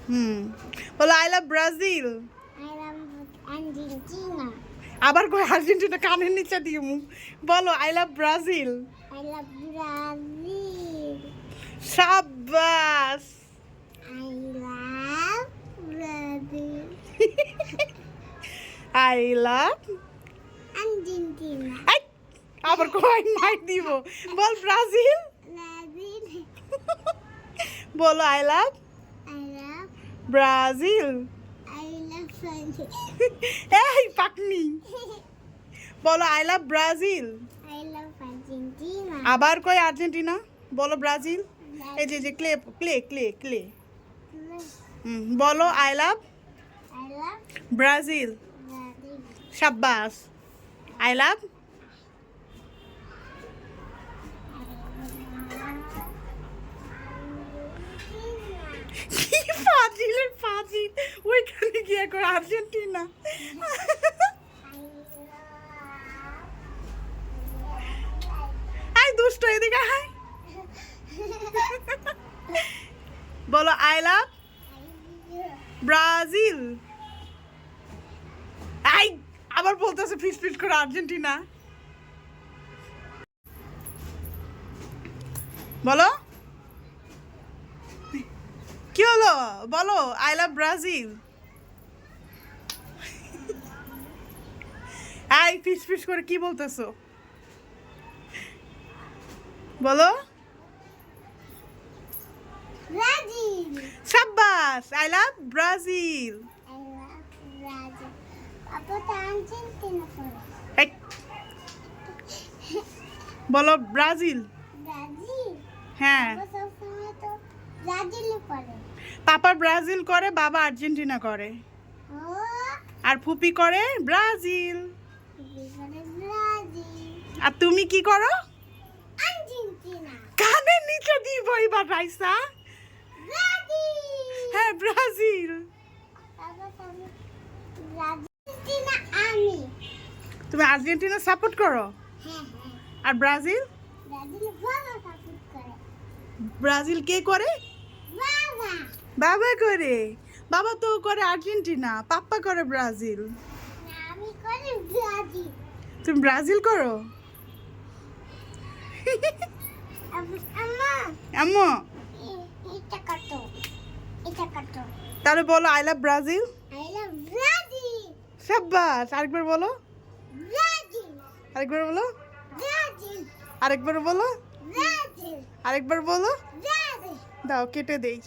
হুম, বলো I love Brazil. I love Argentina. আবার কই আর্জেন্টিনা কানের নিচে দিয়ে মুখ। বলো I love Brazil. I love Brazil. সাব্বাস। I love Brazil. I love Argentina. আবার কই মাই দিব। বল ব্রাজিল। Brazil. বলো I love I love. Brazil. I love Brazil. এই পাকনি। বলো I love Brazil. I love Argentina. আবার কই আর্জেন্টিনা। বলো ব্রাজিল। এই যে ক্লে ক্লে ক্লে ক্লে। বলো I love I love Brazil. Brazil. সাব্বাস। আই লাভ কি ফাজিলের ফাজিল ওইখানে গিয়ে করে আর্জেন্টিনা। আই দুষ্ট এদিকে হাই। বলো আই লাভ ব্রাজিল। আই আবার বলতেছে ফিস ফিস করে আর্জেন্টিনা। বলো কি হলো বলো আই লাভ ব্রাজিল। আই ফিস ফিস করে কি বলতেছো বলো। Brazil. সাব্বাস I love Brazil. I love Brazil. Apa Argentina for? এই, বলো ব্রাজিল। Brazil. হ্যাঁ Apa সবসময় তো Brazil পড়ে। পাপা ব্রাজিল করে বাবা আর্জেন্টিনা করে ও আর ফুপি করে ব্রাজিল। বিপরে Brazil. আর তুমি কি করো Argentina. কানের নিচে দিব এবার রাইসা। Brazil. হ্যাঁ ব্রাজিল। Apa kamu Argentina আমি। তুমি আর্জেন্টিনা সাপোর্ট করো হ্যাঁ হ্যাঁ। আর ব্রাজিল Brazil বাবা সাপোর্ট করে। ব্রাজিল কে করে বাবা। বাবা করে। বাবা তো করে আর্জেন্টিনা পাপ্পা করে ব্রাজিল। না আমি করি Brazil. তুমি ব্রাজিল করো আম্মা আম্মু। এটা কাটো। এটা কাটো। তাহলে বলো I love Brazil. I love Brazil. সাব্বাস আরেকবার বলো Brazil. আরেকবার বলো Brazil. আরেকবার বলো Brazil. আরেকবার বলো। Brazil. দাও কেটে দেই।